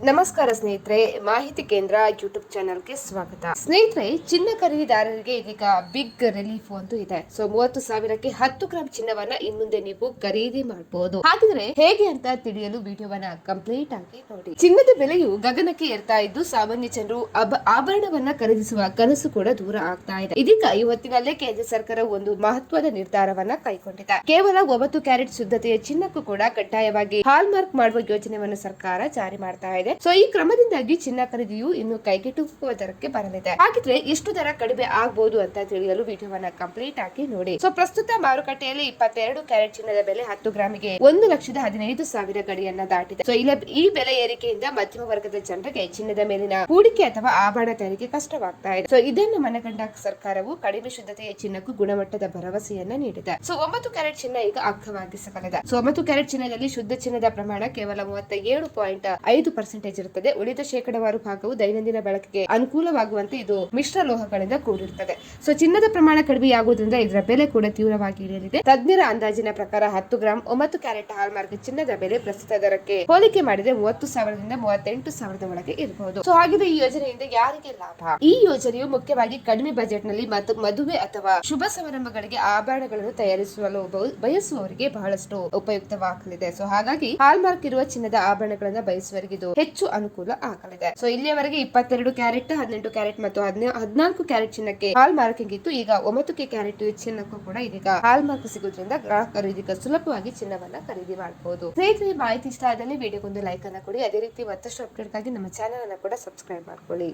ನಮಸ್ಕಾರ ಸ್ನೇಹಿತರೆ, ಮಾಹಿತಿ ಕೇಂದ್ರ ಯೂಟ್ಯೂಬ್ ಚಾನಲ್ಗೆ ಸ್ವಾಗತ. ಸ್ನೇಹಿತರೆ, ಚಿನ್ನ ಖರೀದಿದಾರರಿಗೆ ಇದೀಗ ಬಿಗ್ ರಿಲೀಫ್ ಒಂದು ಇದೆ. ಸೊ 30,000ಕ್ಕೆ 10 ಗ್ರಾಂ ಚಿನ್ನವನ್ನ ಇನ್ಮುಂದೆ ನೀವು ಖರೀದಿ ಮಾಡಬಹುದು. ಹಾಗಿದ್ರೆ ಹೇಗೆ ಅಂತ ತಿಳಿಯಲು ವಿಡಿಯೋವನ್ನ ಕಂಪ್ಲೀಟ್ ಆಗಿ ನೋಡಿ. ಚಿನ್ನದ ಬೆಲೆಯು ಗಗನಕ್ಕೆ ಏರ್ತಾ ಇದ್ದು ಸಾಮಾನ್ಯ ಜನರು ಆಭರಣವನ್ನ ಖರೀದಿಸುವ ಕನಸು ಕೂಡ ದೂರ ಆಗ್ತಾ ಇದೆ. ಇದೀಗ ಇವತ್ತಿನಲ್ಲೇ ಕೇಂದ್ರ ಸರ್ಕಾರ ಒಂದು ಮಹತ್ವದ ನಿರ್ಧಾರವನ್ನ ಕೈಗೊಂಡಿದೆ. ಕೇವಲ 9 ಕ್ಯಾರೆಟ್ ಶುದ್ಧತೆಯ ಚಿನ್ನಕ್ಕೂ ಕೂಡ ಕಡ್ಡಾಯವಾಗಿ ಹಾಲ್ ಮಾರ್ಕ್ ಮಾಡುವ ಯೋಜನೆಯನ್ನು ಸರ್ಕಾರ ಜಾರಿ ಮಾಡ್ತಾ ಇದೆ. ಸೊ ಈ ಕ್ರಮದಿಂದಾಗಿ ಚಿನ್ನ ಖರೀದಿಯು ಇನ್ನು ಕೈಗೆಟುಕುವ ದರಕ್ಕೆ ಬರಲಿದೆ. ಹಾಗಿದ್ರೆ ಎಷ್ಟು ದರ ಕಡಿಮೆ ಆಗಬಹುದು ಅಂತ ತಿಳಿಯಲು ವಿಡಿಯೋವನ್ನ ಕಂಪ್ಲೀಟ್ ಆಗಿ ನೋಡಿ. ಸೊ ಪ್ರಸ್ತುತ ಮಾರುಕಟ್ಟೆಯಲ್ಲಿ 22 ಕ್ಯಾರೆಟ್ ಚಿನ್ನದ ಬೆಲೆ 10 ಗ್ರಾಮಿಗೆ 1,15,000 ಗಡಿಯನ್ನ ದಾಟಿದೆ. ಸೊ ಈ ಬೆಲೆ ಏರಿಕೆಯಿಂದ ಮಧ್ಯಮ ವರ್ಗದ ಜನರಿಗೆ ಚಿನ್ನದ ಮೇಲಿನ ಹೂಡಿಕೆ ಅಥವಾ ಆಭರಣ ತಯಾರಿಕೆ ಕಷ್ಟವಾಗ್ತಾ ಇದೆ. ಸೊ ಇದನ್ನು ಮನಗಂಡ ಸರ್ಕಾರವು ಕಡಿಮೆ ಶುದ್ಧತೆಯ ಚಿನ್ನಕ್ಕೂ ಗುಣಮಟ್ಟದ ಭರವಸೆಯನ್ನ ನೀಡಿದೆ. ಸೊ 9 ಕ್ಯಾರೆಟ್ ಚಿನ್ನ ಈಗ ಅಗ್ಗವಾಗಿಸಬಲ್ಲದೆ. ಸೊ 9 ಕ್ಯಾರೆಟ್ ಚಿನ್ನದಲ್ಲಿ ಶುದ್ಧ ಚಿನ್ನದ ಪ್ರಮಾಣ ಕೇವಲ 37.5% ಇರುತ್ತದೆ. ಉಳಿದ ಶೇಕಡಾವಾರು ಭಾಗವು ದೈನಂದಿನ ಬಳಕೆಗೆ ಅನುಕೂಲವಾಗುವಂತೆ ಇದು ಮಿಶ್ರ ಲೋಹಗಳಿಂದ ಕೂಡಿರುತ್ತದೆ. ಸೊ ಚಿನ್ನದ ಪ್ರಮಾಣ ಕಡಿಮೆಯಾಗುವುದರಿಂದ ಇದರ ಬೆಲೆ ಕೂಡ ತೀವ್ರವಾಗಿ ಇಳಿಯಲಿದೆ. ತಜ್ಞರ ಅಂದಾಜಿನ ಪ್ರಕಾರ 10 ಗ್ರಾಂ 9 ಕ್ಯಾರೆಟ್ ಹಾಲ್ ಮಾರ್ಕ್ ಚಿನ್ನದ ಬೆಲೆ ಪ್ರಸ್ತುತ ದರಕ್ಕೆ ಹೋಲಿಕೆ ಮಾಡಿದ್ರೆ 30,000ದಿಂದ 38,000 ಒಳಗೆ ಇರಬಹುದು. ಸೊ ಹಾಗಿದ್ರೆ ಈ ಯೋಜನೆಯಿಂದ ಯಾರಿಗೆ ಲಾಭ? ಈ ಯೋಜನೆಯು ಮುಖ್ಯವಾಗಿ ಕಡಿಮೆ ಬಜೆಟ್ ನಲ್ಲಿ ಮತ್ತು ಮದುವೆ ಅಥವಾ ಶುಭ ಸಮಾರಂಭಗಳಿಗೆ ಆಭರಣಗಳನ್ನು ತಯಾರಿಸಲು ಬಯಸುವವರಿಗೆ ಬಹಳಷ್ಟು ಉಪಯುಕ್ತವಾಗಲಿದೆ. ಸೊ ಹಾಗಾಗಿ ಹಾಲ್ ಮಾರ್ಕ್ ಇರುವ ಚಿನ್ನದ ಆಭರಣಗಳನ್ನು ಬಯಸುವವರಿಗೆ ಇದು ಹೆಚ್ಚು ಅನುಕೂಲ ಆಗಲಿದೆ. ಸೊ ಇಲ್ಲಿಯವರೆಗೆ 22 ಕ್ಯಾರೆಟ್ 18 ಕ್ಯಾರೆಟ್ ಮತ್ತು 14 ಕ್ಯಾರೆಟ್ ಚಿನ್ನಕ್ಕೆ ಹಾಲ್ ಮಾರ್ಕಿಂಗ್ ಇತ್ತು. ಈಗ 9 ಕ್ಯಾರೆಟ್ ಚಿನ್ನಕ್ಕೂ ಕೂಡ ಇದೀಗ ಹಾಲ್ ಮಾರ್ಕ್ ಸಿಗುವುದರಿಂದ ಗ್ರಾಹಕರು ಇದೀಗ ಸುಲಭವಾಗಿ ಚಿನ್ನವನ್ನ ಖರೀದಿ ಮಾಡಬಹುದು. ಸ್ನೇಹಿತರೆ, ಮಾಹಿತಿ ಇಷ್ಟ ಆದಲ್ಲಿ ವಿಡಿಯೋಗೊಂದು ಲೈಕ್ ಅನ್ನ ಕೊಡಿ. ಅದೇ ರೀತಿ ಮತ್ತಷ್ಟು ಅಪ್ಡೇಟ್ ಗಾಗಿ ನಮ್ಮ ಚಾನೆಲ್ ಅನ್ನ ಕೂಡ ಸಬ್ಸ್ಕ್ರೈಬ್ ಮಾಡ್ಕೊಳ್ಳಿ.